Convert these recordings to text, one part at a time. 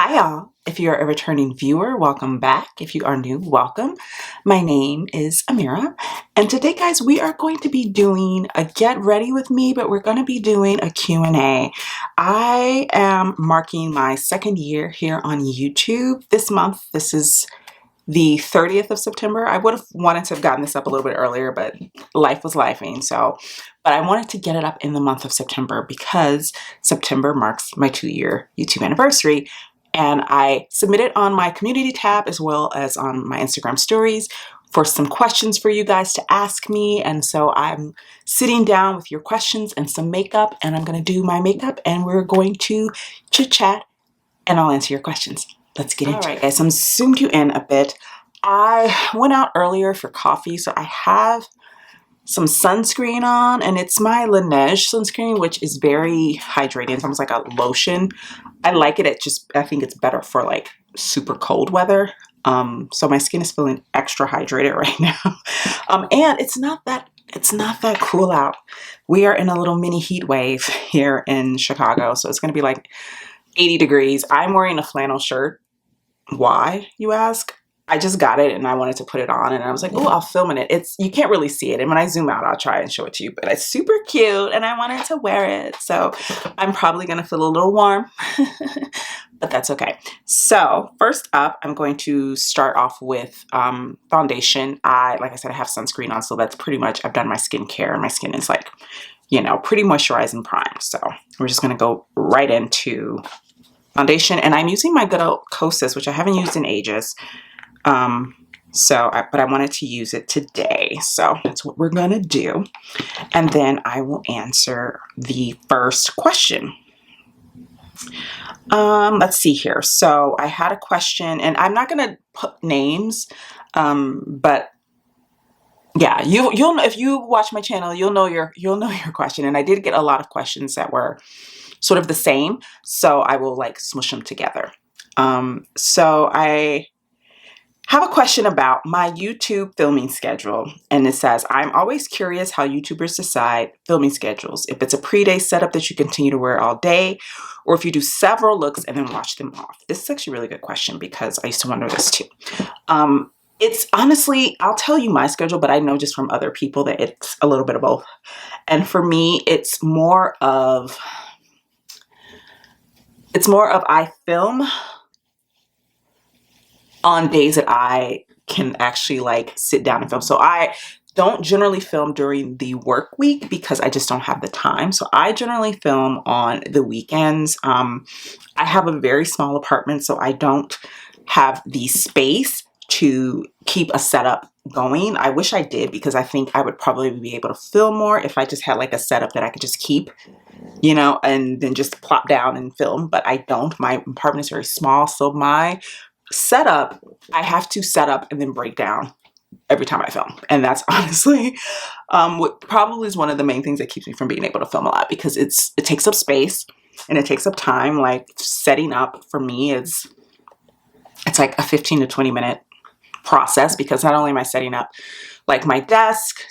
Hi y'all. If you're a returning viewer, welcome back. If you are new, welcome. My name is Amira, and today guys we are going to be doing a get ready with me, but we're going to be doing a Q&A. I am marking my second year here on YouTube this month. This is the 30th of September. I would have wanted to have gotten this up a little bit earlier, but life was lifing. But I wanted to get it up in the month of September because September marks my 2-year YouTube anniversary. And I submitted on my community tab as well as on my Instagram stories for some questions for you guys to ask me. And so I'm sitting down with your questions and some makeup, and I'm going to do my makeup and we're going to chit chat and I'll answer your questions. Let's get into it. All right, guys, I'm zoomed you in a bit. I went out earlier for coffee, so I have some sunscreen on, and it's my Laneige sunscreen, which is very hydrating. It's almost like a lotion. I like it. I think it's better for like super cold weather. So my skin is feeling extra hydrated right now. And it's not that cool out. We are in a little mini heat wave here in Chicago, so it's going to be like 80 degrees. I'm wearing a flannel shirt. Why, you ask? I just got it and I wanted to put it on and I was like, oh, I'll film in it. You can't really see it. And when I zoom out, I'll try and show it to you, but it's super cute and I wanted to wear it. So I'm probably going to feel a little warm, but that's okay. So first up, I'm going to start off with foundation. Like I said, I have sunscreen on, so that's pretty much, I've done my skincare and my skin is like, you know, pretty moisturized and primed. So we're just going to go right into foundation, and I'm using my good old Kosas, which I haven't used in ages. But I wanted to use it today. So that's what we're going to do. And then I will answer the first question. Let's see here. So I had a question, and I'm not going to put names, but yeah, you'll if you watch my channel, you'll know your question. And I did get a lot of questions that were sort of the same, so I will like smush them together. So I have a question about my YouTube filming schedule, and it says, I'm always curious how YouTubers decide filming schedules, if it's a pre-day setup that you continue to wear all day, or if you do several looks and then wash them off. This is actually a really good question because I used to wonder this too. It's honestly, I'll tell you my schedule, but I know just from other people that it's a little bit of both. And for me, it's more of I film on days that I can actually like sit down and film. So I don't generally film during the work week because I just don't have the time. So I generally film on the weekends. I have a very small apartment, so I don't have the space to keep a setup going. I wish I did, because I think I would probably be able to film more if I just had like a setup that I could just keep, you know, and then just plop down and film. But I don't. My apartment is very small, so my setup, I have to set up and then break down every time I film. And that's honestly what probably is one of the main things that keeps me from being able to film a lot, because it takes up space and it takes up time. Like setting up for me it's like a 15 to 20 minute process, because not only am I setting up like my desk,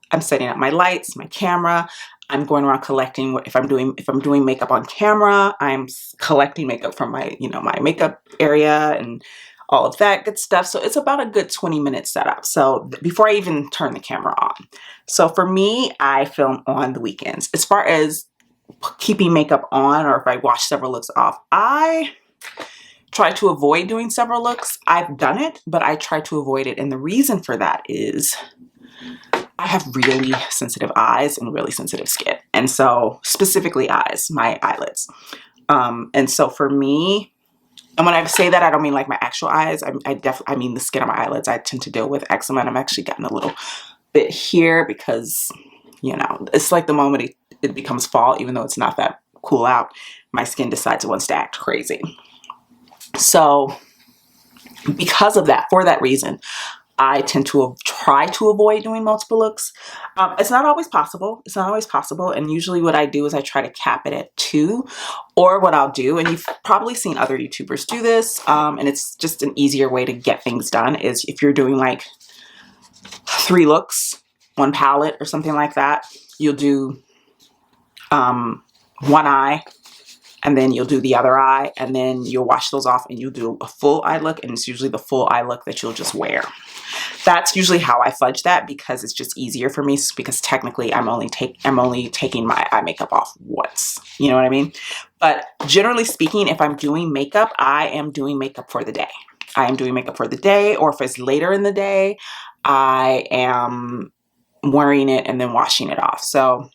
I'm setting up my lights, my camera. I'm going around collecting if I'm doing makeup on camera, I'm collecting makeup from my, you know, my makeup area and all of that good stuff. So it's about a good 20-minute setup. So before I even turn the camera on. So for me, I film on the weekends. As far as keeping makeup on, or if I wash several looks off, I try to avoid doing several looks. I've done it, but I try to avoid it. And the reason for that is I have really sensitive eyes and really sensitive skin. And so specifically eyes, my eyelids. And so for me, and when I say that, I don't mean like my actual eyes. I mean the skin of my eyelids. I tend to deal with eczema, and I've actually gotten a little bit here because, you know, it's like the moment it becomes fall, even though it's not that cool out, my skin decides it wants to act crazy. So because of that, for that reason, I tend to try to avoid doing multiple looks. It's not always possible. It's not always possible. And usually what I do is I try to cap it at 2, or what I'll do, and you've probably seen other YouTubers do this, and it's just an easier way to get things done, is if you're doing like 3 looks, 1 palette or something like that, you'll do 1 eye and then you'll do the other eye, and then you'll wash those off and you'll do a full eye look, and it's usually the full eye look that you'll just wear. That's usually how I fudge that, because it's just easier for me, because technically I'm only taking my eye makeup off once. You know what I mean? But generally speaking, if I'm doing makeup, I am doing makeup for the day. I am doing makeup for the day, or if it's later in the day, I am wearing it and then washing it off. So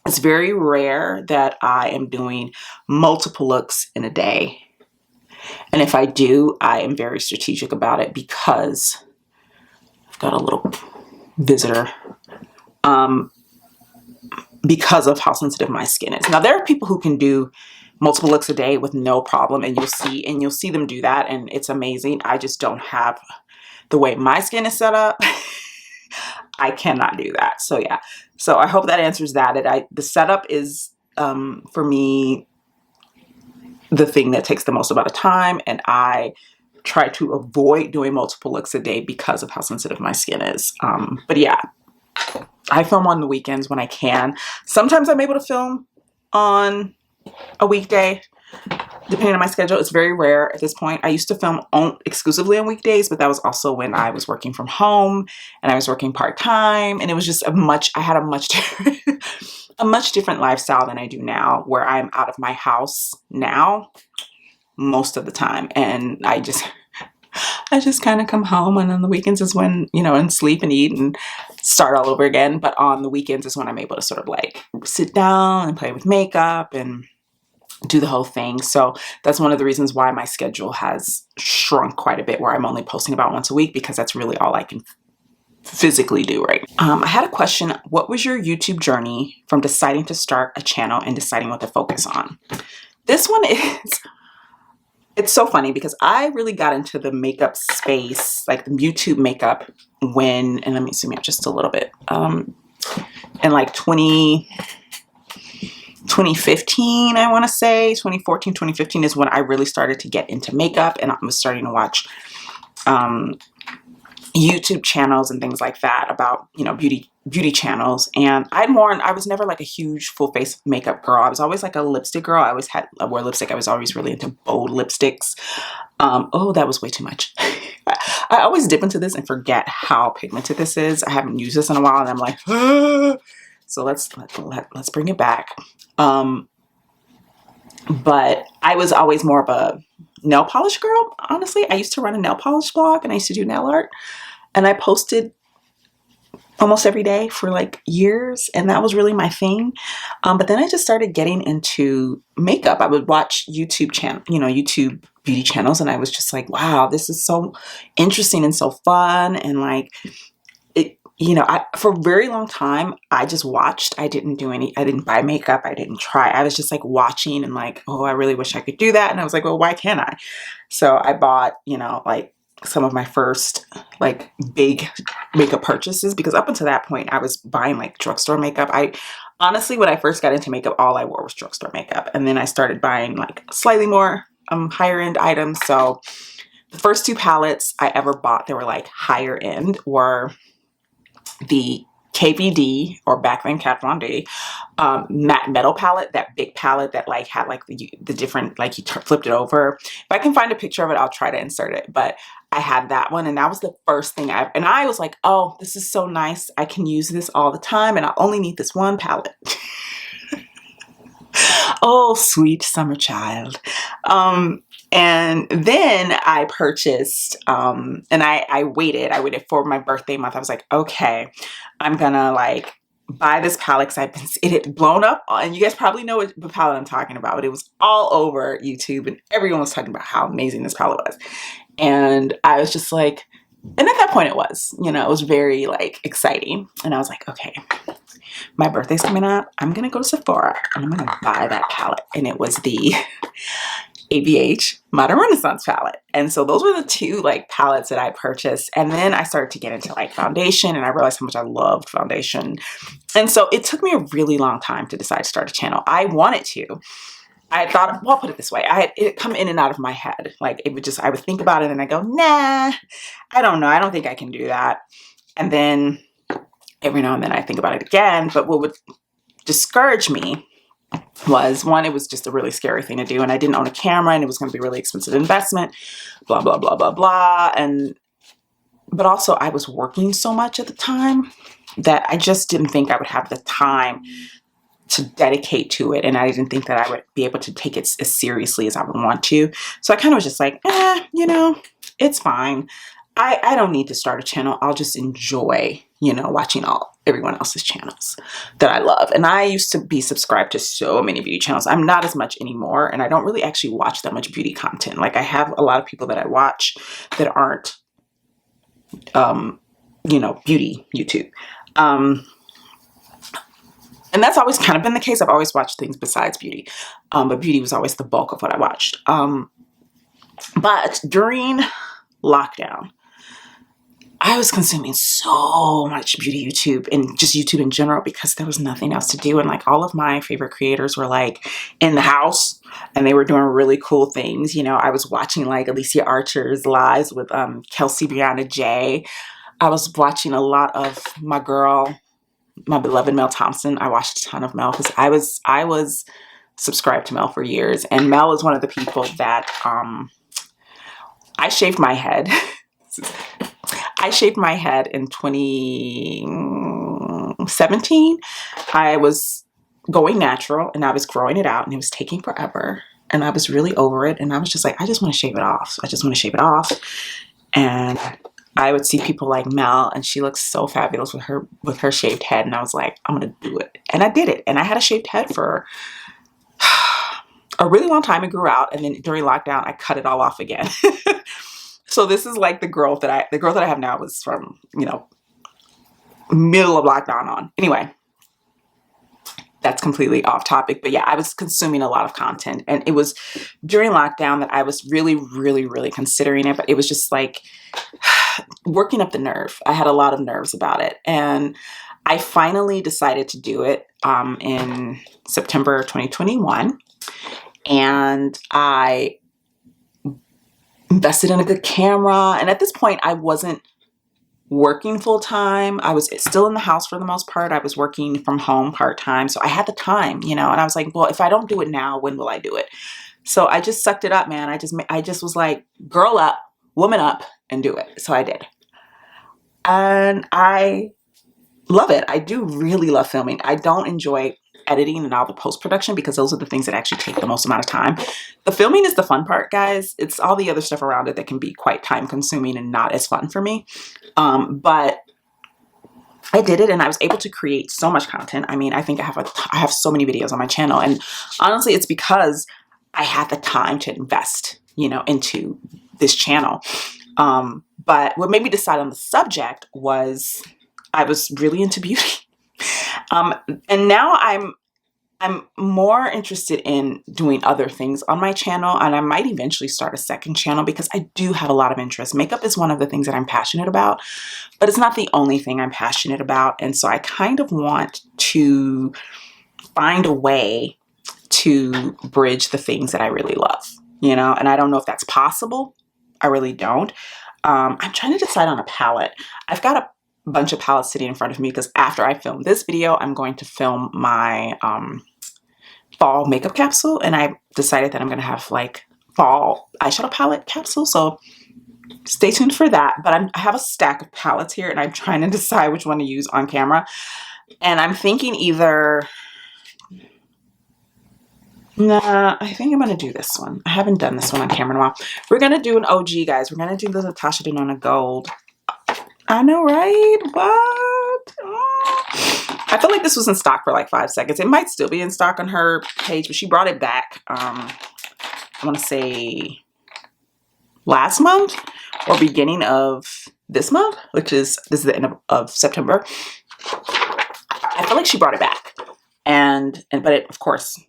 it's very rare that I am doing multiple looks in a day. And if I do, I am very strategic about it, because I've got a little visitor, because of how sensitive my skin is. Now, there are people who can do multiple looks a day with no problem, and you'll see them do that, and it's amazing. I just don't have the way my skin is set up. I cannot do that. So yeah. So I hope that answers that. The setup is, for me, the thing that takes the most amount of time, and I try to avoid doing multiple looks a day because of how sensitive my skin is. But yeah, I film on the weekends when I can. Sometimes I'm able to film on a weekday, depending on my schedule. It's very rare at this point. I used to film exclusively on weekdays, but that was also when I was working from home and I was working part-time, and it was just I had a much different, a much different lifestyle than I do now, where I'm out of my house now most of the time, and I just kind of come home, and on the weekends is when, you know, and sleep and eat and start all over again. But on the weekends is when I'm able to sort of like sit down and play with makeup and do the whole thing. So that's one of the reasons why my schedule has shrunk quite a bit, where I'm only posting about once a week, because that's really all I can physically do right now. I had a question. What was your YouTube journey from deciding to start a channel and deciding what to focus on? This one is, it's so funny, because I really got into the makeup space, like the YouTube makeup, when, and let me zoom out just a little bit, in like 2015, I want to say 2014, 2015 is when I really started to get into makeup, and I was starting to watch YouTube channels and things like that about, you know, beauty channels. And I was never like a huge full face makeup girl. I was always like a lipstick girl. I wore lipstick. I was always really into bold lipsticks. Oh, that was way too much. I always dip into this and forget how pigmented this is. I haven't used this in a while, and I'm like, ah. So let's bring it back. But I was always more of a nail polish girl, honestly. I used to run a nail polish blog, and I used to do nail art, and I posted almost every day for like years, and that was really my thing. But then I just started getting into makeup. I would watch YouTube beauty channels, and I was just like, wow, this is so interesting and so fun. And like, it, you know, for a very long time, I just watched. I didn't buy makeup. I didn't try. I was just like watching and like, oh, I really wish I could do that. And I was like, well, why can't I? So I bought, you know, like some of my first like big makeup purchases, because up until that point I was buying like drugstore makeup. Honestly, when I first got into makeup, all I wore was drugstore makeup, and then I started buying like slightly more higher end items. So the first two palettes I ever bought that were like higher end were the KVD, or back then Kat Von D, matte metal palette, that big palette that like had like the different, like you flipped it over. If I can find a picture of it, I'll try to insert it. But I had that one, and that was the first thing and I was like, oh, this is so nice. I can use this all the time, and I only need this one palette. Oh, sweet summer child. And then I purchased, and I waited for my birthday month. I was like, okay, I'm gonna like buy this palette, because it had blown up, and you guys probably know what palette I'm talking about, but it was all over YouTube, and everyone was talking about how amazing this palette was. And I was just like, and at that point it was, you know, it was very like exciting. And I was like, okay, my birthday's coming up. I'm gonna go to Sephora and I'm gonna buy that palette. And it was the ABH Modern Renaissance palette. And so those were the two like palettes that I purchased. And then I started to get into like foundation, and I realized how much I loved foundation. And so it took me a really long time to decide to start a channel. I wanted to. I thought, well, I'll put it this way. It come in and out of my head. Like I would think about it and I go, nah, I don't know. I don't think I can do that. And then every now and then I think about it again. But what would discourage me was, one, it was just a really scary thing to do, and I didn't own a camera, and it was going to be a really expensive investment, blah, blah, blah, blah, blah. But also I was working so much at the time that I just didn't think I would have the time to dedicate to it. And I didn't think that I would be able to take it as seriously as I would want to. So I kind of was just like, you know, it's fine. I don't need to start a channel. I'll just enjoy, you know, watching everyone else's channels that I love. And I used to be subscribed to so many beauty channels. I'm not as much anymore. And I don't really actually watch that much beauty content. Like, I have a lot of people that I watch that aren't, you know, beauty YouTube. And that's always kind of been the case. I've always watched things besides beauty. But beauty was always the bulk of what I watched. But during lockdown, I was consuming so much beauty YouTube and just YouTube in general because there was nothing else to do. And like, all of my favorite creators were like in the house and they were doing really cool things. You know, I was watching like Alicia Archer's lives with Kelsey Brianna J. I was watching a lot of my girl, my beloved Mel Thompson. I watched a ton of Mel because I was subscribed to Mel for years. And Mel is one of the people that I shaved my head. I shaved my head in 2017. I was going natural and I was growing it out and it was taking forever. And I was really over it. And I was just like, I just want to shave it off. I just want to shave it off. And I would see people like Mel and she looks so fabulous with her shaved head. And I was like, I'm going to do it. And I did it. And I had a shaved head for a really long time. It grew out. And then during lockdown, I cut it all off again. So this is like the girl that I have now was from, you know, middle of lockdown on. Anyway, that's completely off topic. But yeah, I was consuming a lot of content. And it was during lockdown that I was really, really, really considering it. But it was just like working up the nerve. I had a lot of nerves about it. And I finally decided to do it in September 2021. And I invested in a good camera. And at this point, I wasn't working full time. I was still in the house for the most part. I was working from home part-time. So I had the time, you know, and I was like, well, if I don't do it now, when will I do it? So I just sucked it up, man. I just was like, girl up, woman up, and do it. So I did. And I love it. I do really love filming. I don't enjoy editing and all the post-production because those are the things that actually take the most amount of time. The filming is the fun part, guys. It's all the other stuff around it that can be quite time consuming and not as fun for me. But I did it and I was able to create so much content. I mean, I think I have so many videos on my channel, and honestly, it's because I had the time to invest, you know, into this channel. But what made me decide on the subject was I was really into beauty. And now I'm more interested in doing other things on my channel, and I might eventually start a second channel because I do have a lot of interest. Makeup is one of the things that I'm passionate about, but it's not the only thing I'm passionate about. And so I kind of want to find a way to bridge the things that I really love, you know, and I don't know if that's possible. I really don't. I'm trying to decide on a palette. I've got a bunch of palettes sitting in front of me because after I film this video, I'm going to film my fall makeup capsule, and I decided that I'm going to have like fall eyeshadow palette capsule. So stay tuned for that. But I have a stack of palettes here and I'm trying to decide which one to use on camera. And I'm thinking either, nah, I think I'm going to do this one. I haven't done this one on camera in a while. We're going to do an OG, guys. We're going to do the Natasha Denona Gold. I know, right? What? Oh. I feel like this was in stock for like 5 seconds. It might still be in stock on her page, but she brought it back, I want to say last month or beginning of this month, this is the end of September. I feel like she brought it back. But it, of course,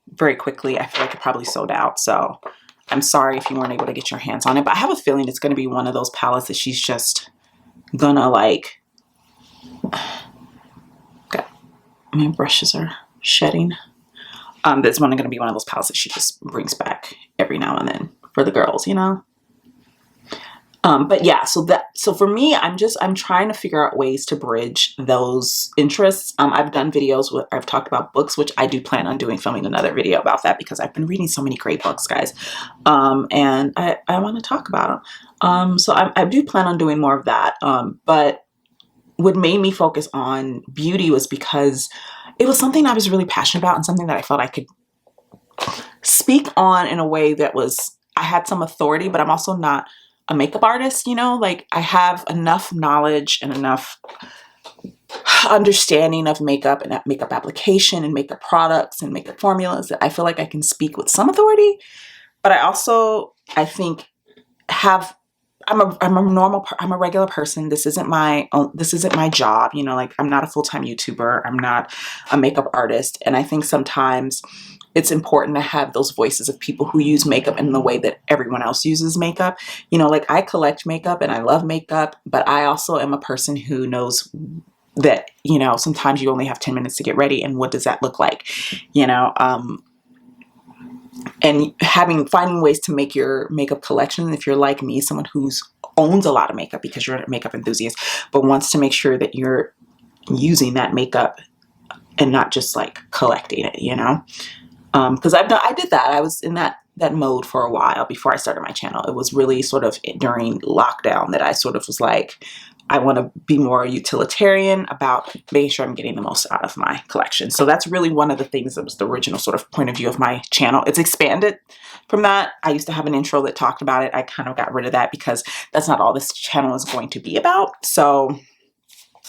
very quickly, I feel like it probably sold out. So I'm sorry if you weren't able to get your hands on it, but I have a feeling it's going to be one of those palettes that she's just gonna like, okay, my brushes are shedding. That's going to be one of those palettes that she just brings back every now and then for the girls, you know. But yeah, so for me, I'm trying to figure out ways to bridge those interests. I've done videos where I've talked about books, which I do plan on filming another video about that because I've been reading so many great books, guys. And I want to talk about them. So I do plan on doing more of that. But what made me focus on beauty was because it was something I was really passionate about and something that I felt I could speak on in a way that I had some authority, but I'm also not a makeup artist, you know, like I have enough knowledge and enough understanding of makeup and makeup application and makeup products and makeup formulas that I feel like I can speak with some authority. But I also, I think, I'm a regular person. This isn't my job, you know, like I'm not a full-time YouTuber. I'm not a makeup artist. And I think sometimes it's important to have those voices of people who use makeup in the way that everyone else uses makeup. You know, like I collect makeup and I love makeup, but I also am a person who knows that, you know, sometimes you only have 10 minutes to get ready. And what does that look like? You know, and finding ways to make your makeup collection, if you're like me, someone who's owns a lot of makeup because you're a makeup enthusiast, but wants to make sure that you're using that makeup and not just like collecting it, you know? Because I did that. I was in that mode for a while before I started my channel. It was really sort of during lockdown that I sort of was like, I want to be more utilitarian about making sure I'm getting the most out of my collection. So that's really one of the things that was the original sort of point of view of my channel. It's expanded from that. I used to have an intro that talked about it. I kind of got rid of that because that's not all this channel is going to be about. So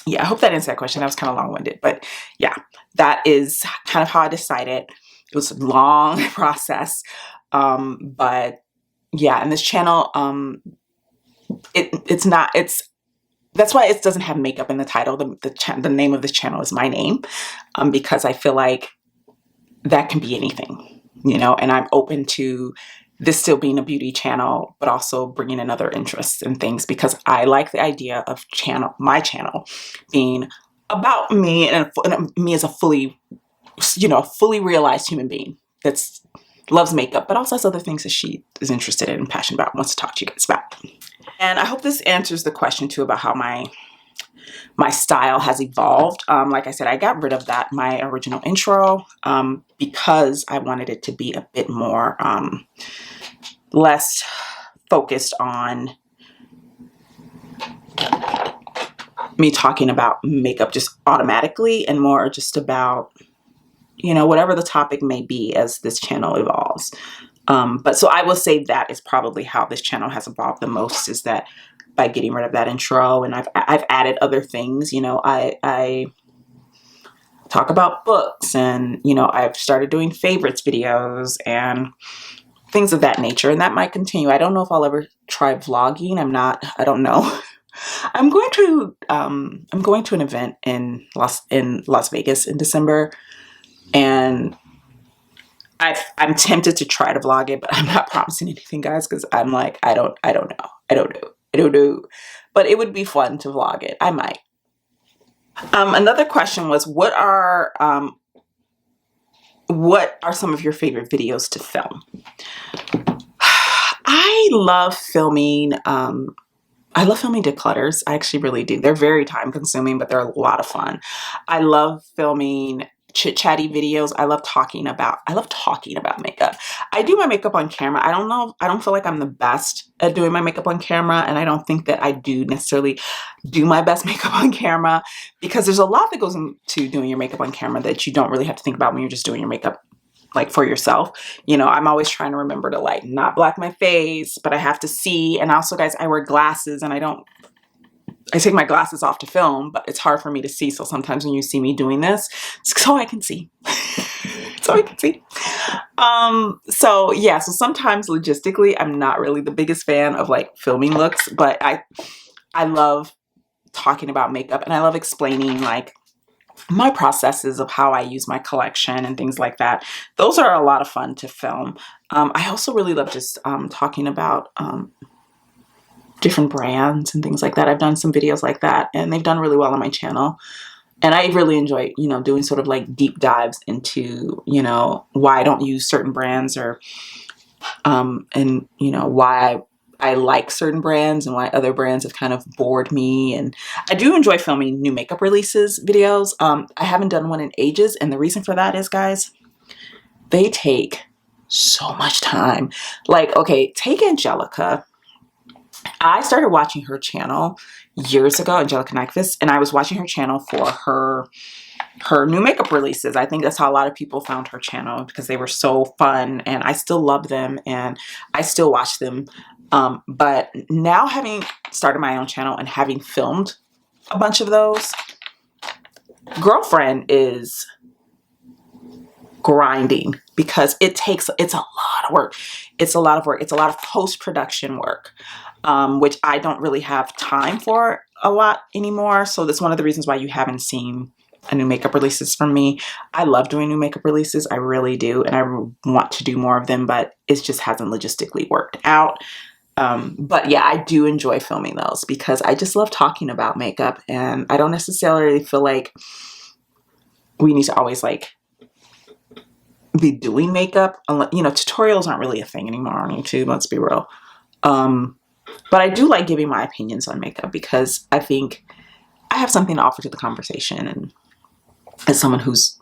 yeah, I hope that answered that question. That was kind of long-winded, but yeah, that is kind of how I decided. It was a long process. But yeah, and this channel, that's why it doesn't have makeup in the title. The name of this channel is my name, because I feel like that can be anything, you know, and I'm open to this still being a beauty channel, but also bringing in other interests and things because I like the idea of my channel being about me and me as a fully realized human being that's loves makeup, but also has other things that she is interested in and passionate about and wants to talk to you guys about. And I hope this answers the question too about how my style has evolved. Like I said, I got rid of my original intro, because I wanted it to be a bit more, less focused on me talking about makeup just automatically and more just about, you know, whatever the topic may be as this channel evolves. But so I will say that is probably how this channel has evolved the most, is that by getting rid of that intro, and I've added other things. You know, I talk about books, and you know, I've started doing favorites videos and things of that nature, and that might continue. I don't know if I'll ever try vlogging. I don't know. I'm going to an event in Las Vegas in December, and I'm tempted to try to vlog it, but I'm not promising anything, guys, because I'm like, I don't know. But it would be fun to vlog it. I might. Another question was, what are some of your favorite videos to film? I love filming declutters. I actually really do. They're very time consuming, but they're a lot of fun. I love filming chit-chatty videos. I love talking about makeup. I do my makeup on camera. I don't feel like I'm the best at doing my makeup on camera, and I don't think that I do necessarily do my best makeup on camera, because there's a lot that goes into doing your makeup on camera that you don't really have to think about when you're just doing your makeup like for yourself. You know, I'm always trying to remember to like not black my face, but I have to see. And also, guys, I wear glasses, and I take my glasses off to film, but it's hard for me to see. So sometimes when you see me doing this, it's so I can see. So I can see. So yeah, so sometimes logistically, I'm not really the biggest fan of like filming looks, but I love talking about makeup, and I love explaining like my processes of how I use my collection and things like that. Those are a lot of fun to film. I also really love just talking about different brands and things like that. I've done some videos like that, and they've done really well on my channel. And I really enjoy, you know, doing sort of like deep dives into, you know, why I don't use certain brands, or and you know, why I like certain brands and why other brands have kind of bored me. And I do enjoy filming new makeup releases videos. I haven't done one in ages, and the reason for that is, guys, they take so much time. Like, okay, take Angelica. I started watching her channel years ago, Angelica Nyquist, and I was watching her channel for her new makeup releases. I think that's how a lot of people found her channel, because they were so fun, and I still love them and I still watch them. But now, having started my own channel and having filmed a bunch of those, girlfriend is grinding, because it's a lot of work. It's a lot of work. It's a lot of post-production work, which I don't really have time for a lot anymore. So that's one of the reasons why you haven't seen a new makeup releases from me. I love doing new makeup releases. I really do. And I want to do more of them, but it just hasn't logistically worked out. But yeah, I do enjoy filming those because I just love talking about makeup, and I don't necessarily feel like we need to always like be doing makeup. You know, tutorials aren't really a thing anymore on YouTube, let's be real. But I do like giving my opinions on makeup because I think I have something to offer to the conversation, and as someone whose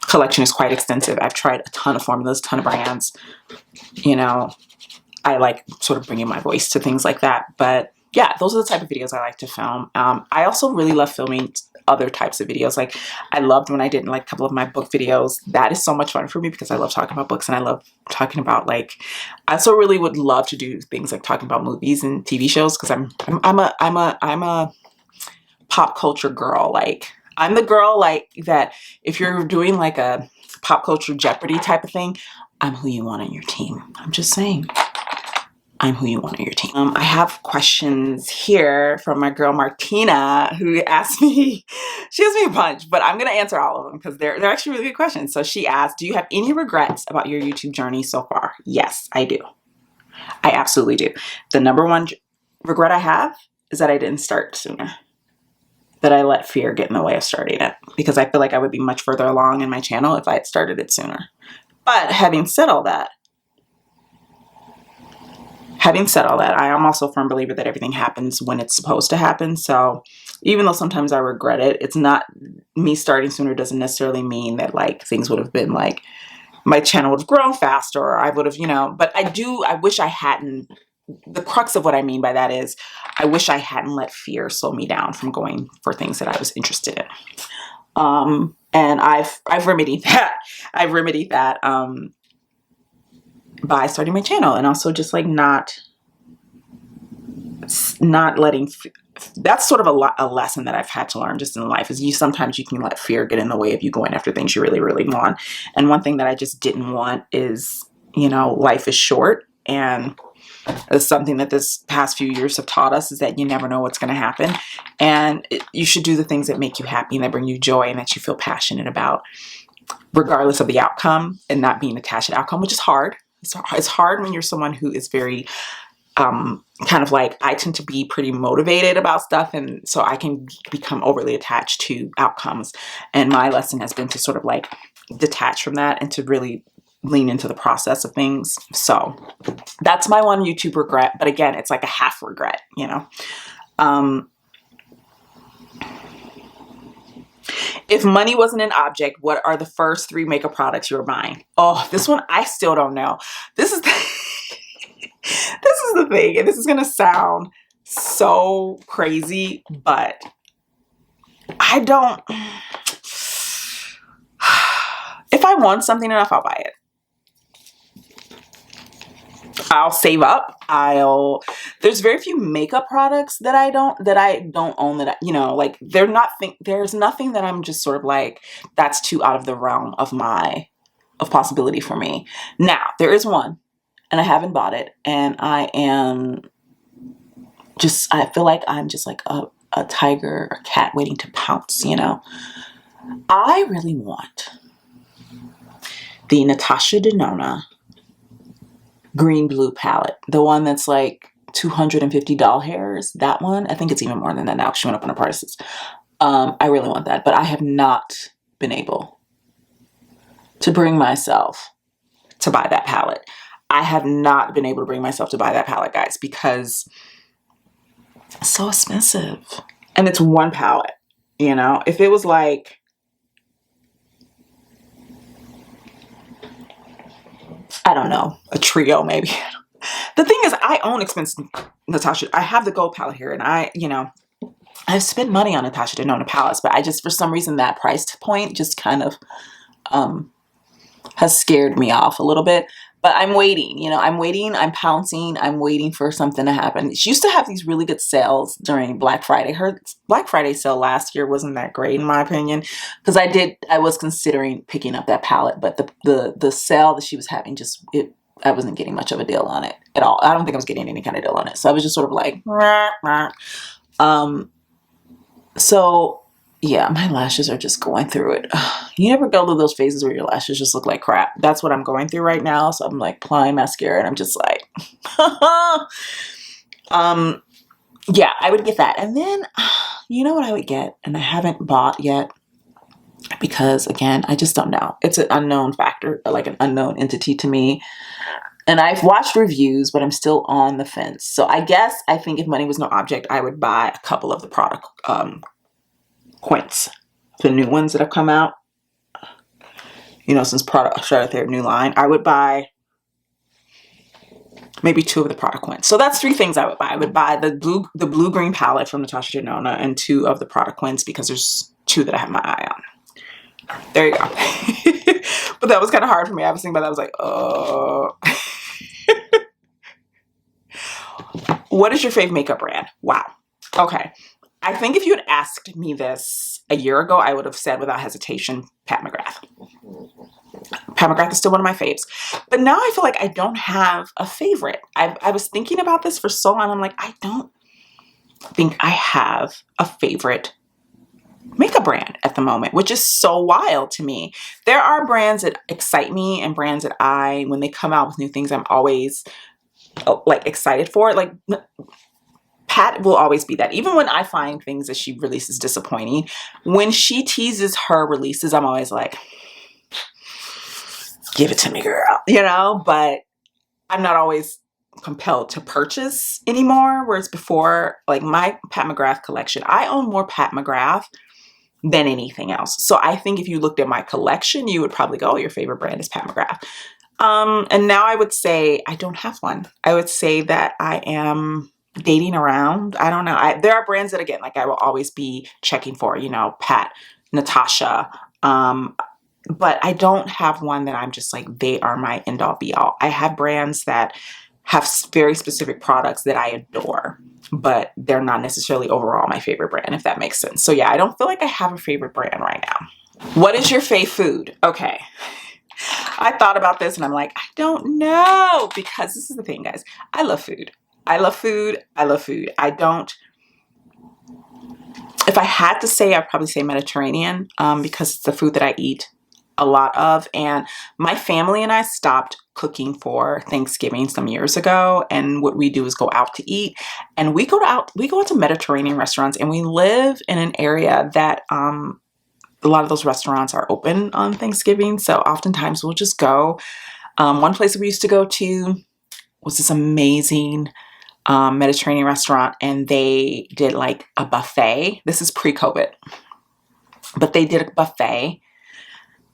collection is quite extensive, I've tried a ton of formulas, a ton of brands, you know, I like sort of bringing my voice to things like that. But yeah, those are the type of videos I like to film. I also really love filming other types of videos. Like, I loved when I did like a couple of my book videos. That is so much fun for me because I love talking about books, and I love talking about, like, I also really would love to do things like talking about movies and TV shows, because I'm a pop culture girl. Like, I'm the girl like that. If you're doing like a pop culture Jeopardy type of thing, I'm who you want on your team. I'm just saying. I'm who you want on your team. I have questions here from my girl Martina, who asked me, she asked me a bunch, but I'm going to answer all of them because they're actually really good questions. So she asked, do you have any regrets about your YouTube journey so far? Yes, I do. I absolutely do. The number one regret I have is that I didn't start sooner. That I let fear get in the way of starting it, because I feel like I would be much further along in my channel if I had started it sooner. But having said all that, I am also a firm believer that everything happens when it's supposed to happen. So even though sometimes I regret it, it's not, me starting sooner doesn't necessarily mean that like things would have been like, my channel would have grown faster, or I would have, you know, but I wish I hadn't. The crux of what I mean by that is, I wish I hadn't let fear slow me down from going for things that I was interested in. And I've remedied that. I've remedied that by starting my channel, and also just like not letting, that's sort of a lesson that I've had to learn just in life, is sometimes you can let fear get in the way of you going after things you really, really want. And one thing that I just didn't want is, you know, life is short, and it's something that this past few years have taught us, is that you never know what's going to happen, and you should do the things that make you happy and that bring you joy and that you feel passionate about, regardless of the outcome, and not being attached to the outcome, which is hard. It's hard when you're someone who is very kind of like, I tend to be pretty motivated about stuff, and so I can become overly attached to outcomes. And my lesson has been to sort of like detach from that and to really lean into the process of things. So that's my one YouTube regret. But again, it's like a half regret, you know. If money wasn't an object, what are the first 3 makeup products you were buying? Oh, this one I still don't know. This is the this is the thing, and this is gonna sound so crazy, but I don't. If I want something enough, I'll buy it. I'll save up. There's very few makeup products that I don't own, that you know, like, there's nothing that I'm just sort of like, that's too out of the realm of possibility for me. Now, there is one, and I haven't bought it, and I feel like I'm just like a tiger or cat waiting to pounce, you know. I really want the Natasha Denona green blue palette, the one that's like $250 hairs. That one, I think it's even more than that now, she went up on her prices. I really want that, but I have not been able to bring myself to buy that palette. I have not been able to bring myself to buy that palette, guys, because it's so expensive. And it's one palette, you know? If it was like, I don't know, a trio maybe. The thing is, I own expensive Natasha. I have the gold palette here, and I've spent money on Natasha Denona palettes, but I just, for some reason, that price point just kind of has scared me off a little bit. But I'm waiting, you know, I'm waiting, I'm pouncing, I'm waiting for something to happen. She used to have these really good sales during Black Friday. Her Black Friday sale last year wasn't that great in my opinion, because I was considering picking up that palette, but the sale that she was having I wasn't getting much of a deal on it at all. I don't think I was getting any kind of deal on it. So I was just sort of like, rah, rah. So yeah, my lashes are just going through it. You ever go through those phases where your lashes just look like crap? That's what I'm going through right now. So I'm like applying mascara and I'm just like, yeah, I would get that. And then, you know what I would get? And I haven't bought yet because again, I just don't know. It's an unknown factor, like an unknown entity to me. And I've watched reviews, but I'm still on the fence. So I think if money was no object, I would buy a couple of the product, Quints, the new ones that have come out, you know, since Prada started their new line. I would buy maybe 2 of the product Quints. So that's 3 things I would buy. I would buy the blue-green palette from Natasha Denona and 2 of the product Quints because there's 2 that I have my eye on. There you go. But that was kind of hard for me. I was thinking about that. I was like, oh. What is your fave makeup brand? Wow. Okay. I think if you had asked me this a year ago, I would have said without hesitation, Pat McGrath. Pat McGrath is still one of my faves. But now I feel like I don't have a favorite. I was thinking about this for so long. I'm like, I don't think I have a favorite makeup brand at the moment, which is so wild to me. There are brands that excite me and brands that when they come out with new things, I'm always like excited for it. Like Pat will always be that. Even when I find things that she releases disappointing, when she teases her releases, I'm always like, give it to me, girl, you know? But I'm not always compelled to purchase anymore, whereas before, like my Pat McGrath collection, I own more Pat McGrath than anything else. So I think if you looked at my collection, you would probably go, oh, your favorite brand is Pat McGrath. And now I would say I don't have one. I would say that I am dating around. I don't know. There are brands that, again, like I will always be checking for, you know, Pat, Natasha. But I don't have one that I'm just like, they are my end all be all. I have brands that have very specific products that I adore, but they're not necessarily overall my favorite brand, if that makes sense. So yeah, I don't feel like I have a favorite brand right now. What is your fave food? Okay. I thought about this and I'm like, I don't know, because this is the thing, guys. I love food. I love food. I love food. If I had to say, I'd probably say Mediterranean, because it's the food that I eat a lot of. And my family and I stopped cooking for Thanksgiving some years ago. And what we do is go out to eat, and we go out to Mediterranean restaurants, and we live in an area that, a lot of those restaurants are open on Thanksgiving. So oftentimes we'll just go. One place we used to go to was this amazing Mediterranean restaurant, and they did like a buffet. This is pre-COVID, but they did a buffet,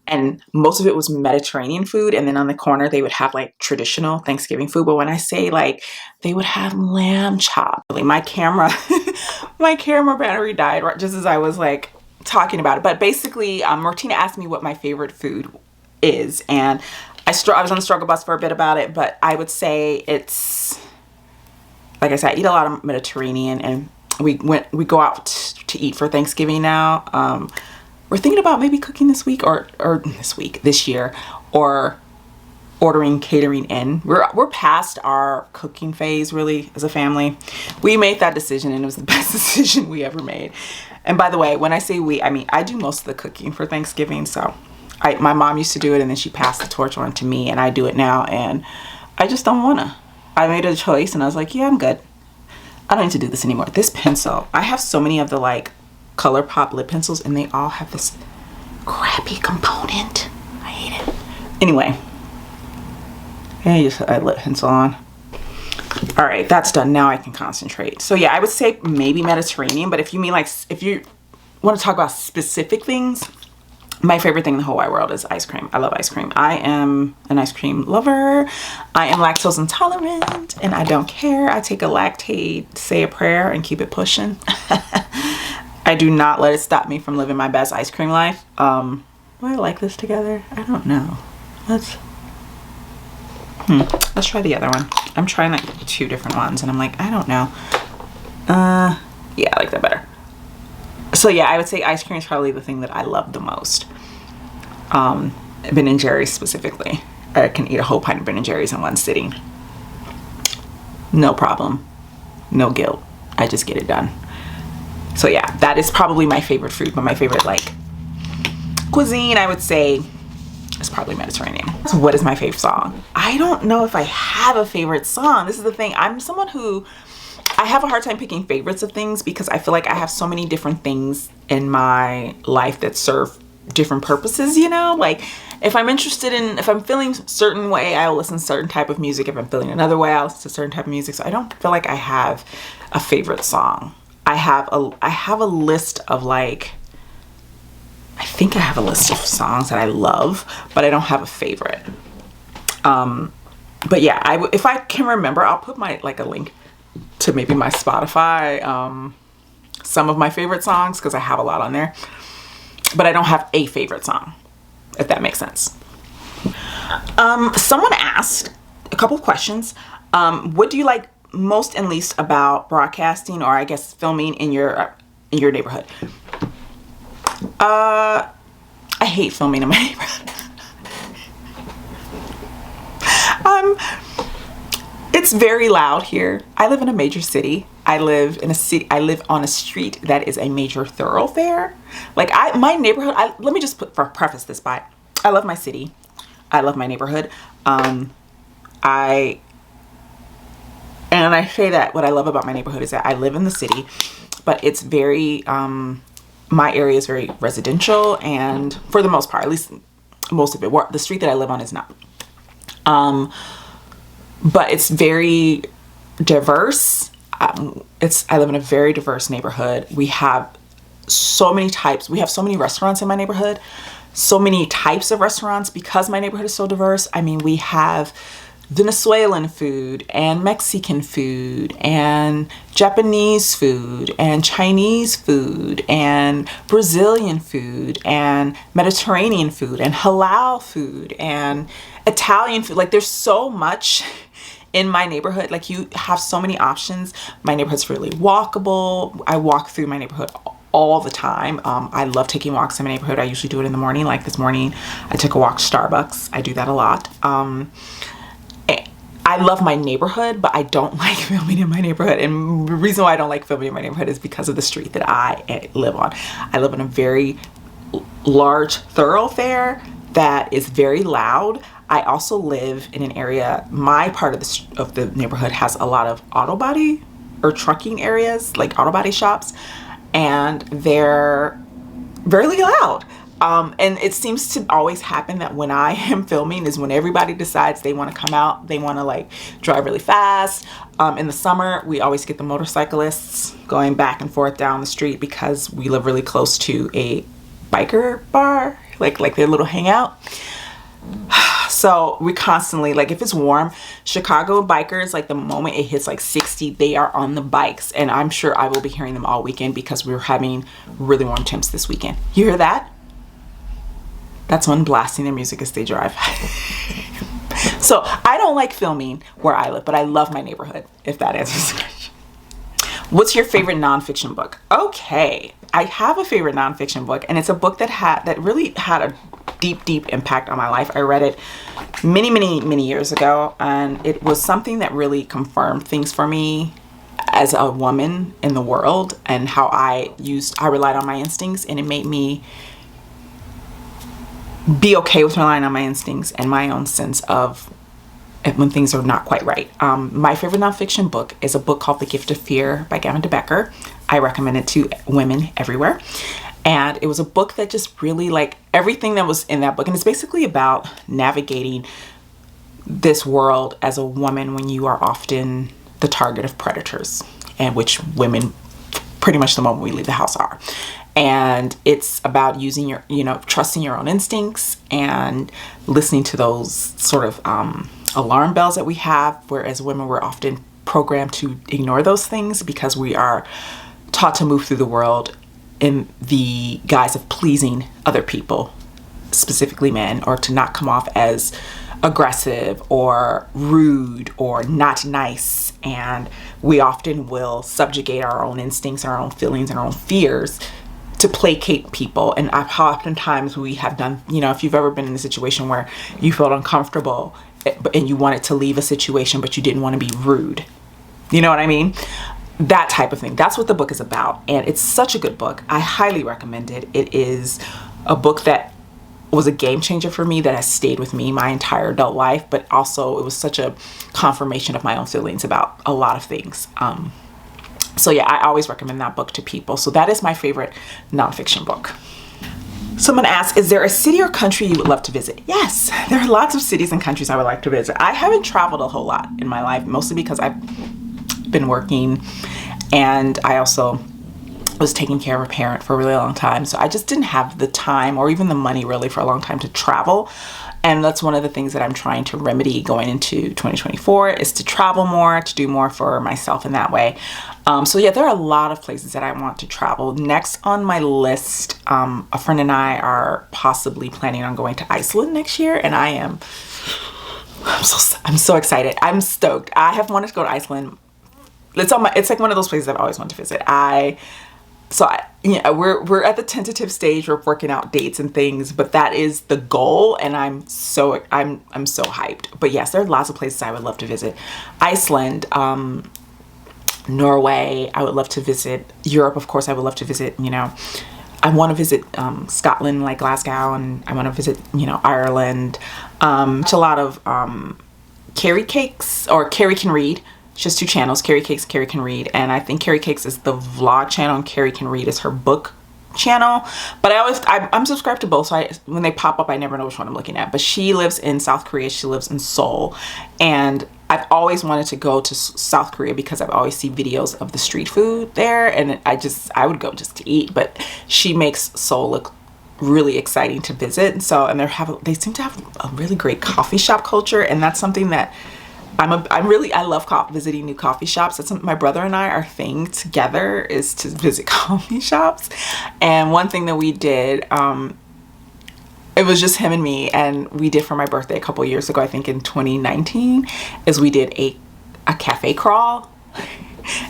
and most of it was Mediterranean food. And then on the corner, they would have like traditional Thanksgiving food. But when I say like, they would have lamb chop. My camera battery died right just as I was like talking about it. But basically, Martina asked me what my favorite food is, and I was on the struggle bus for a bit about it, but I would say it's, like I said, I eat a lot of Mediterranean, and we go out to eat for Thanksgiving now. We're thinking about maybe cooking this week or this year, or ordering catering in. We're past our cooking phase really as a family. We made that decision, and it was the best decision we ever made. And by the way, when I say we, I mean I do most of the cooking for Thanksgiving. So my mom used to do it, and then she passed the torch on to me, and I do it now, and I just don't wanna. I made a choice, and I was like, yeah, I'm good. I don't need to do this anymore. This pencil, I have so many of the like ColourPop lip pencils, and they all have this crappy component. I hate it. Anyway, And just a lip pencil on. All right, that's done. Now I can concentrate. So yeah, I would say maybe Mediterranean, but if you mean like, if you want to talk about specific things, my favorite thing in the whole wide world is ice cream. I love ice cream. I am an ice cream lover. I am lactose intolerant and I don't care. I take a Lactaid, say a prayer, and keep it pushing. I do not let it stop me from living my best ice cream life. Do I like this together? I don't know. Let's try the other one. I'm trying like 2 different ones and I'm like, I don't know. Yeah, I like that better. So yeah, I would say ice cream is probably the thing that I love the most. Ben & Jerry's specifically. I can eat a whole pint of Ben & Jerry's in one sitting. No problem. No guilt. I just get it done. So yeah, that is probably my favorite food, but my favorite like cuisine, I would say, is probably Mediterranean. So what is my favorite song? I don't know if I have a favorite song. This is the thing. I'm someone who, I have a hard time picking favorites of things because I feel like I have so many different things in my life that serve different purposes, you know? Like if I'm interested in, if I'm feeling a certain way, I'll listen to certain type of music. If I'm feeling another way, I'll listen to certain type of music. So I don't feel like I have a favorite song. I have a list of like, I think I have a list of songs that I love, but I don't have a favorite. But yeah, if I can remember, I'll put my like a link to maybe my Spotify, some of my favorite songs, because I have a lot on there, but I don't have a favorite song, if that makes sense. Someone asked a couple of questions. What do you like most and least about broadcasting, or I guess filming in your neighborhood? I hate filming in my neighborhood. It's very loud here. I live in a major city. I live on a street that is a major thoroughfare. Like my neighborhood, let me just preface this by, I love my city. I love my neighborhood. And I say that what I love about my neighborhood is that I live in the city, but it's very, my area is very residential, and for the most part, at least most of it, the street that I live on is not. But it's very diverse. I live in a very diverse neighborhood. We have so many types. We have so many restaurants in my neighborhood, so many types of restaurants because my neighborhood is so diverse. I mean, we have Venezuelan food and Mexican food and Japanese food and Chinese food and Brazilian food and Mediterranean food and halal food and Italian food. Like there's so much in my neighborhood. Like you have so many options. My neighborhood's really walkable. I walk through my neighborhood all the time. I love taking walks in my neighborhood. I usually do it in the morning. Like this morning I took a walk to Starbucks. I do that a lot. I love my neighborhood, but I don't like filming in my neighborhood. And the reason why I don't like filming in my neighborhood is because of the street that I live on. I live in a very large thoroughfare that is very loud. I also live in an area, my part of the neighborhood has a lot of auto body or trucking areas, like auto body shops, and they're very loud. And it seems to always happen that when I am filming is when everybody decides they want to come out, they want to like drive really fast. In the summer, we always get the motorcyclists going back and forth down the street because we live really close to a biker bar, like their little hangout. So we constantly, like if it's warm, Chicago bikers, like the moment it hits like 60, they are on the bikes. And I'm sure I will be hearing them all weekend because we're having really warm temps this weekend. You hear that? That's one blasting their music as they drive. So I don't like filming where I live, but I love my neighborhood, if that answers the question. What's your favorite nonfiction book? Okay, I have a favorite nonfiction book, and it's a book that really had a deep impact on my life. I read it many years ago, and it was something that really confirmed things for me as a woman in the world and how I relied on my instincts, and it made me be okay with relying on my instincts and my own sense of when things are not quite right. My favorite nonfiction book is a book called The Gift of Fear by Gavin de Becker. I recommend it to women everywhere. And it was a book that just really, like, everything that was in that book, and it's basically about navigating this world as a woman when you are often the target of predators, and which women pretty much the moment we leave the house are. And it's about using your, trusting your own instincts and listening to those sort of alarm bells that we have, where as women we're often programmed to ignore those things because we are taught to move through the world in the guise of pleasing other people, specifically men, or to not come off as aggressive or rude or not nice. And we often will subjugate our own instincts, our own feelings, and our own fears to placate people. And oftentimes we have done, if you've ever been in a situation where you felt uncomfortable and you wanted to leave a situation, but you didn't want to be rude. You know what I mean? That type of thing. That's what the book is about. And it's such a good book. I highly recommend it. It is a book that was a game changer for me, that has stayed with me my entire adult life, but also it was such a confirmation of my own feelings about a lot of things. So yeah, I always recommend that book to people. So that is my favorite nonfiction book. Someone asked, is there a city or country you would love to visit? Yes, there are lots of cities and countries I would like to visit. I haven't traveled a whole lot in my life, mostly because I've been working, and I also was taking care of a parent for a really long time. So I just didn't have the time or even the money really for a long time to travel. And that's one of the things that I'm trying to remedy going into 2024, is to travel more, to do more for myself in that way. So yeah, there are a lot of places that I want to travel. Next on my list, a friend and I are possibly planning on going to Iceland next year, and I'm so excited. I'm stoked. I have wanted to go to Iceland. It's like one of those places I've always wanted to visit. We're at the tentative stage of working out dates and things, but that is the goal, and I'm so hyped. But yes, there are lots of places I would love to visit. Iceland, Norway, I would love to visit. Europe, of course, I would love to visit. I want to visit Scotland, like Glasgow, and I want to visit, Ireland. It's a lot of Carrie Cakes, or Carrie Can Read. Just two channels, Carrie Cakes, Carrie Can Read. And I think Carrie Cakes is the vlog channel and Carrie Can Read is her book channel. But I'm subscribed to both, so when they pop up, I never know which one I'm looking at. But she lives in South Korea. She lives in Seoul. And I've always wanted to go to South Korea because I've always seen videos of the street food there. And I would go just to eat. But she makes Seoul look really exciting to visit. And so, and they seem to have a really great coffee shop culture. And that's something that I love visiting new coffee shops. That's something my brother and I, our thing together is to visit coffee shops. And one thing that we did, it was just him and me, and we did for my birthday a couple years ago, I think in 2019, is we did a cafe crawl.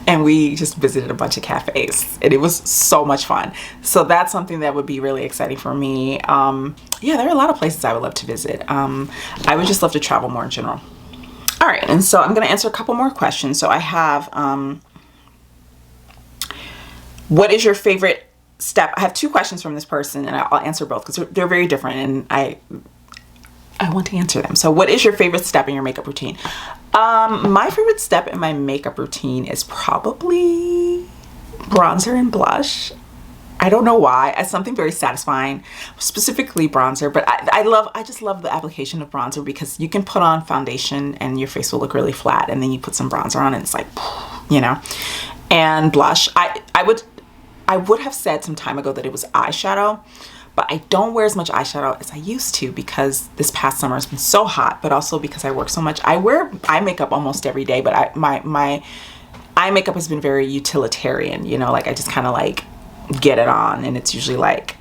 And we just visited a bunch of cafes, and it was so much fun. So that's something that would be really exciting for me. Yeah, there are a lot of places I would love to visit. I would just love to travel more in general. All right, and so I'm going to answer a couple more questions. So I have, what is your favorite step? I have two questions from this person, and I'll answer both because they're very different, and I want to answer them. So what is your favorite step in your makeup routine? My favorite step in my makeup routine is probably bronzer and blush. I don't know why. It's something very satisfying, specifically bronzer, but I just love the application of bronzer because you can put on foundation and your face will look really flat, and then you put some bronzer on and it's like, and blush. I would have said some time ago that it was eyeshadow, but I don't wear as much eyeshadow as I used to because this past summer has been so hot, but also because I work so much. I wear eye makeup almost every day, but my eye makeup has been very utilitarian, like I just kind of like get it on, and it's usually like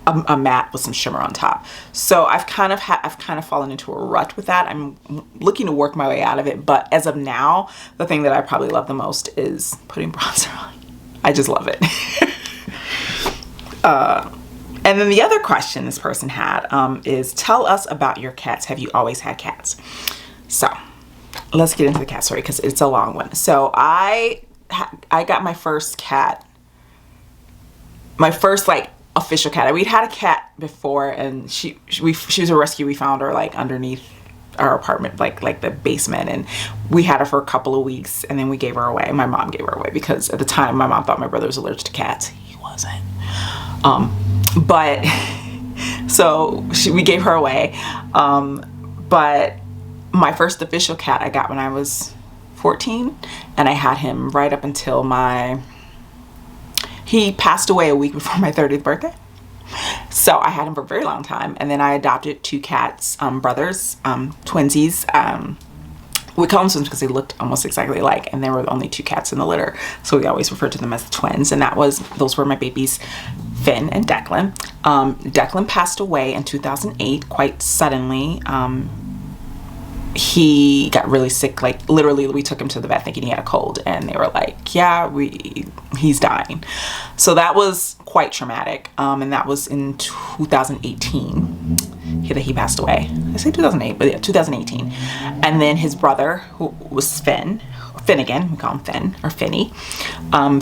a matte with some shimmer on top. So I've kind of fallen into a rut with that. I'm looking to work my way out of it, but as of now, the thing that I probably love the most is putting bronzer on. I just love it. And then the other question this person had is, tell us about your cats. Have you always had cats? So let's get into the cat story because it's a long one. So I got my first cat, my first like official cat. We'd had a cat before, and she was a rescue. We found her like underneath our apartment, like the basement, and we had her for a couple of weeks, and then we gave her away. My mom gave her away because at the time my mom thought my brother was allergic to cats. He wasn't. But so we gave her away. But my first official cat I got when I was 14, and I had him right up until he passed away a week before my 30th birthday. So I had him for a very long time, and then I adopted 2 cats, brothers, twinsies. We call them twins because they looked almost exactly alike, and there were only 2 cats in the litter, so we always referred to them as twins. And those were my babies, Finn and Declan. Declan passed away in 2008 quite suddenly. He got really sick, like literally we took him to the vet thinking he had a cold, and they were like, yeah, he's dying. So that was quite traumatic, and that was in 2018 that he passed away. I say 2008, but yeah, 2018. And then his brother, who was Finnegan, we call him Finn, or Finny.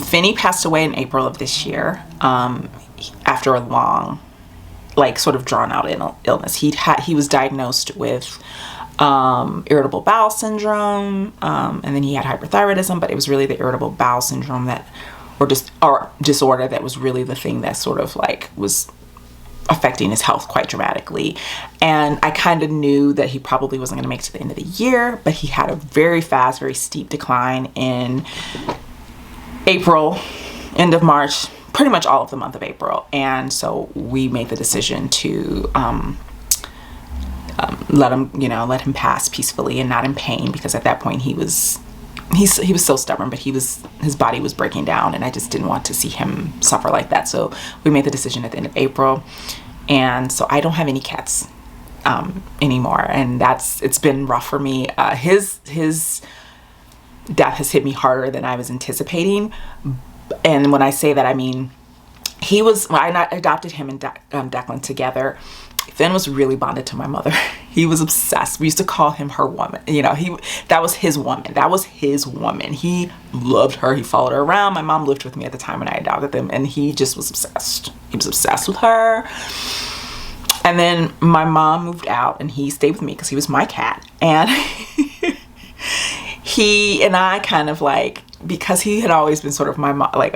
Finny passed away in April of this year, after a long, like sort of drawn out illness. He was diagnosed with irritable bowel syndrome, and then he had hyperthyroidism, but it was really the irritable bowel syndrome or disorder that was really the thing that sort of like was affecting his health quite dramatically. And I kind of knew that he probably wasn't going to make it to the end of the year, but he had a very fast, very steep decline in April, end of March, pretty much all of the month of April. And so we made the decision to let him pass peacefully and not in pain, because at that point he was so stubborn, but his body was breaking down, and I just didn't want to see him suffer like that. So we made the decision at the end of April, and so I don't have any cats anymore, and it's been rough for me. His death has hit me harder than I was anticipating, and when I say that, I mean I adopted him and Declan together. Finn was really bonded to my mother. He was obsessed. We used to call him her woman. That was his woman. That was his woman. He loved her. He followed her around. My mom lived with me at the time when I adopted them, and he just was obsessed. He was obsessed with her. And then my mom moved out, and he stayed with me because he was my cat. And he and I kind of like, because he had always been sort of my mom, like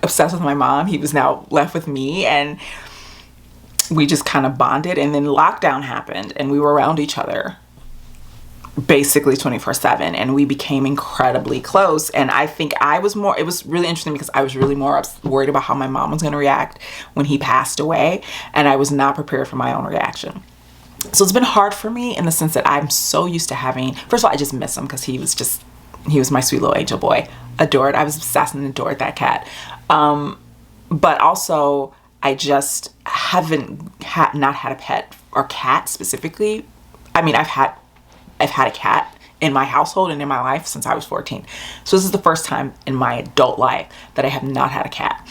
obsessed with my mom, he was now left with me, and we just kind of bonded. And then lockdown happened, and we were around each other basically 24/7, and we became incredibly close. And I think it was really interesting because I was really more worried about how my mom was going to react when he passed away, and I was not prepared for my own reaction. So it's been hard for me in the sense that I'm so used to having, first of all, I just miss him because he was my sweet little angel boy. I was obsessed and adored that cat. But also I just haven't not had a pet, or cat specifically. I mean, I've had a cat in my household and in my life since I was 14. So this is the first time in my adult life that I have not had a cat.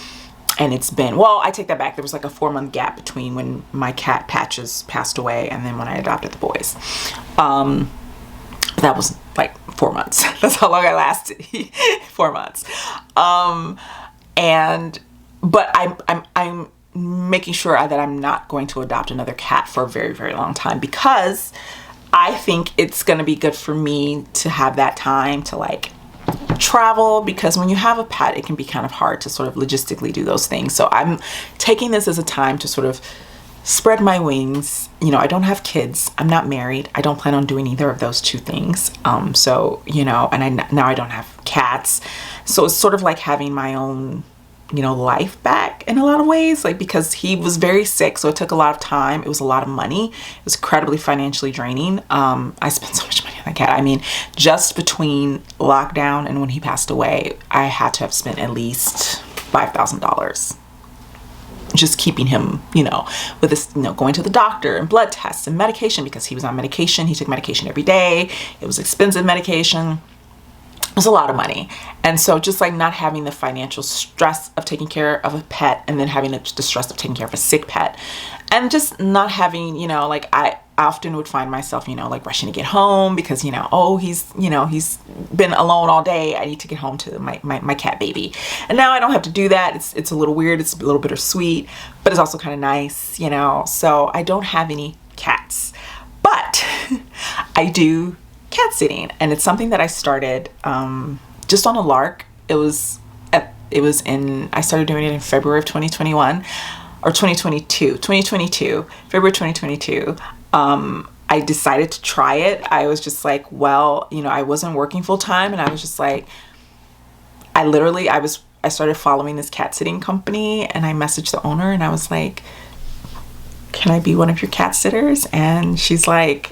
And it's been, well, I take that back. There was like a 4-month gap between when my cat Patches passed away and then when I adopted the boys. That was like 4 months. That's how long I lasted. 4 months. But I'm making sure that I'm not going to adopt another cat for a very, very long time, because I think it's going to be good for me to have that time to like travel, because when you have a pet, it can be kind of hard to sort of logistically do those things. So I'm taking this as a time to sort of spread my wings. I don't have kids. I'm not married. I don't plan on doing either of those two things. So, and now I don't have cats. So it's sort of like having my own life back in a lot of ways, like, because he was very sick, so it took a lot of time. It was a lot of money. It was incredibly financially draining. I spent so much money on that cat. I mean, just between lockdown and when he passed away, I had to have spent at least $5,000 just keeping him, with this, going to the doctor and blood tests and medication, because he was on medication. He took medication every day. It was expensive medication. It was a lot of money. And so just like not having the financial stress of taking care of a pet, and then having the stress of taking care of a sick pet, and just not having, like I often would find myself, like rushing to get home because, he's been alone all day. I need to get home to my cat baby. And now I don't have to do that. It's a little weird. It's a little bittersweet, but it's also kind of nice, so I don't have any cats, but I do cat sitting, and it's something that I started just on a lark. I started doing it in February of 2021 or 2022, February 2022. I I decided to try it. I was just like, well, you know, I wasn't working full time, and I was just like, I started following this cat sitting company, and I messaged the owner, and I was like, can I be one of your cat sitters? And she was like,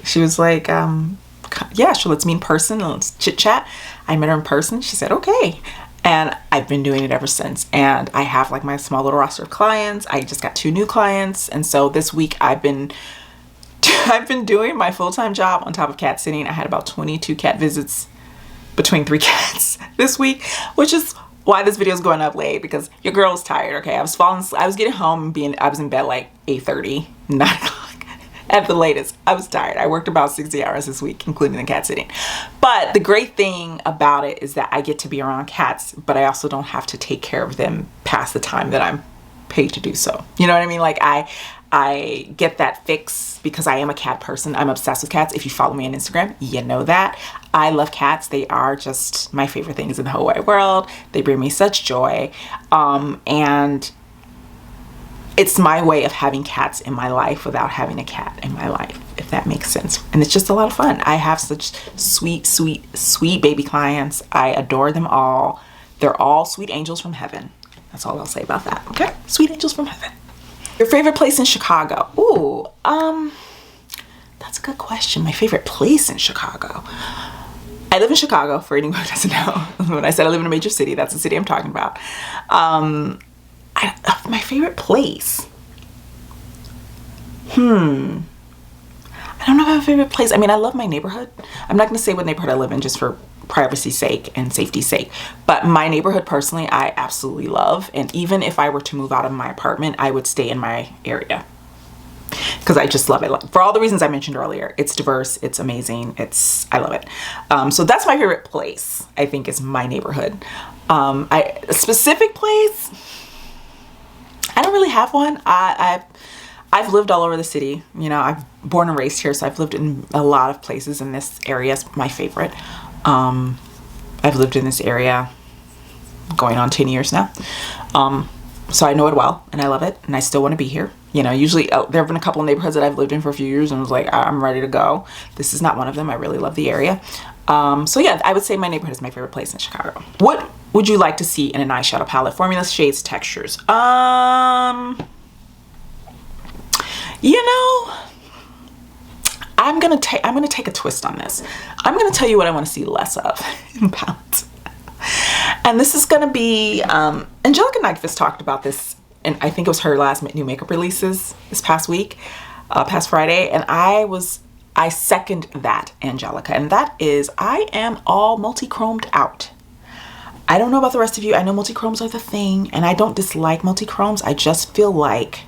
yeah, sure, let's meet in person and let's chit chat. I met her in person. She said, okay. And I've been doing it ever since. And I have like my small little roster of clients. I just got 2 new clients. And so this week I've been doing my full-time job on top of cat sitting. I had about 22 cat visits between 3 cats this week, which is why this video is going up late, because your girl is tired. Okay, I was getting home and I was in bed like 8:30, 9 o'clock at the latest. I was tired. I worked about 60 hours this week, including the cat sitting. But the great thing about it is that I get to be around cats, but I also don't have to take care of them past the time that I'm paid to do so. You know what I mean? Like I get that fix because I am a cat person. I'm obsessed with cats. If you follow me on Instagram, you know that. I love cats. They are just my favorite things in the whole wide world. They bring me such joy. And it's my way of having cats in my life without having a cat in my life, if that makes sense. And it's just a lot of fun. I have such sweet, sweet, sweet baby clients. I adore them all. They're all sweet angels from heaven. That's all I'll say about that. Okay? Sweet angels from heaven. Your favorite place in Chicago? Ooh, that's a good question. My favorite place in Chicago. I live in Chicago, for anyone who doesn't know. When I said I live in a major city, that's the city I'm talking about. My favorite place. I don't know if I have a favorite place. I mean, I love my neighborhood. I'm not going to say what neighborhood I live in just for privacy's sake and safety's sake, but my neighborhood personally I absolutely love. And even if I were to move out of my apartment, I would stay in my area because I just love it. For all the reasons I mentioned earlier. It's diverse, it's amazing, I love it. So that's my favorite place, I think, is my neighborhood. A specific place, I don't really have one. I've lived all over the city. You know, I've born and raised here, so I've lived in a lot of places, and this area is my favorite. I've lived in this area going on 10 years now. So I know it well, and I love it, and I still want to be here. You know, usually there have been a couple of neighborhoods that I've lived in for a few years and was like, I'm ready to go. This is not one of them. I really love the area. So yeah, I would say my neighborhood is my favorite place in Chicago. What would you like to see in an eyeshadow palette? Formulas, shades, textures. You know, I'm gonna take a twist on this. I'm gonna tell you what I want to see less of in palettes. And this is gonna be Angelica Nyquist talked about this, and I think it was her last new makeup releases this past week, past Friday, and I second that, Angelica, and that is I am all multi-chromed out. I don't know about the rest of you. I know multi-chromes are the thing, and I don't dislike multi-chromes. I just feel like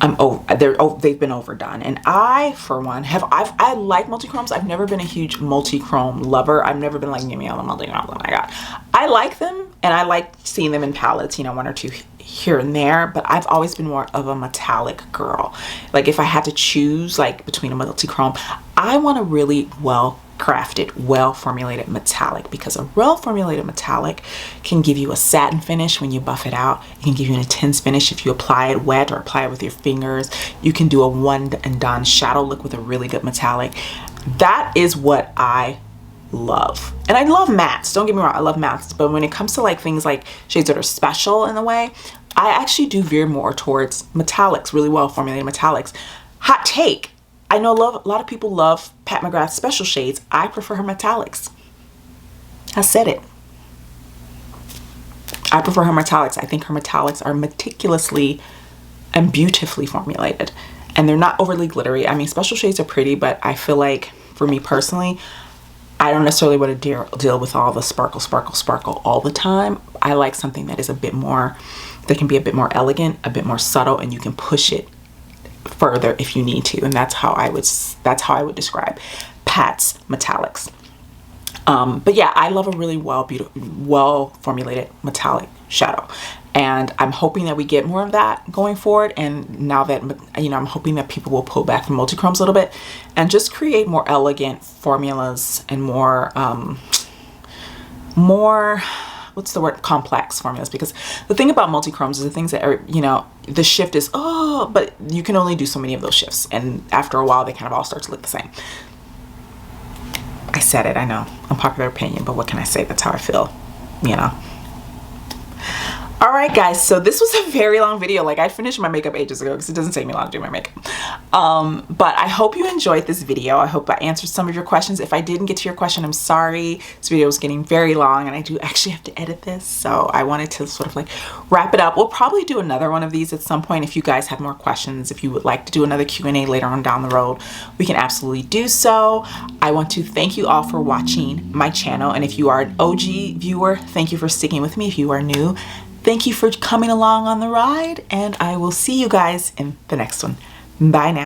they've been overdone. And I, for one, I like multi-chromes. I've never been a huge multi-chrome lover. I've never been like, give me all the multi-chromes. Oh my God. I like them, and I like seeing them in palettes, you know, 1 or 2 here and there, but I've always been more of a metallic girl. Like if I had to choose like between a multi-chrome, I want a really well-crafted, well-formulated metallic, because a well-formulated metallic can give you a satin finish when you buff it out. It can give you an intense finish if you apply it wet or apply it with your fingers. You can do a one and done shadow look with a really good metallic. That is what I love. And I love mattes, don't get me wrong, I love mattes, but when it comes to like things like shades that are special in a way, I actually do veer more towards metallics, really well formulated metallics. Hot take, I know a lot of people love Pat McGrath's special shades. I prefer her metallics. I said it. I prefer her metallics. I think her metallics are meticulously and beautifully formulated, and they're not overly glittery. I mean, special shades are pretty, but I feel like for me personally, I don't necessarily want to deal with all the sparkle, sparkle, sparkle all the time. I like something that is a bit more, that can be a bit more elegant, a bit more subtle, and you can push it further if you need to. And that's how I would describe Pat's metallics. But yeah, I love a really well formulated metallic shadow, and I'm hoping that we get more of that going forward. And now that, you know, I'm hoping that people will pull back from multi-chromes a little bit and just create more elegant formulas and more what's the word, complex formulas, because the thing about Multichromes is the things that are, you know, the shift is, oh, but you can only do so many of those shifts, and after a while they kind of all start to look the same. I said it, I know, unpopular opinion, but what can I say? That's how I feel, you know. All right, guys, so this was a very long video. Like, I finished my makeup ages ago because it doesn't take me long to do my makeup. But I hope you enjoyed this video. I hope I answered some of your questions. If I didn't get to your question, I'm sorry. This video is getting very long and I do actually have to edit this. So I wanted to sort of like wrap it up. We'll probably do another one of these at some point. If you guys have more questions, if you would like to do another Q&A later on down the road, we can absolutely do so. I want to thank you all for watching my channel. And if you are an OG viewer, thank you for sticking with me. If you are new, thank you for coming along on the ride, and I will see you guys in the next one. Bye now.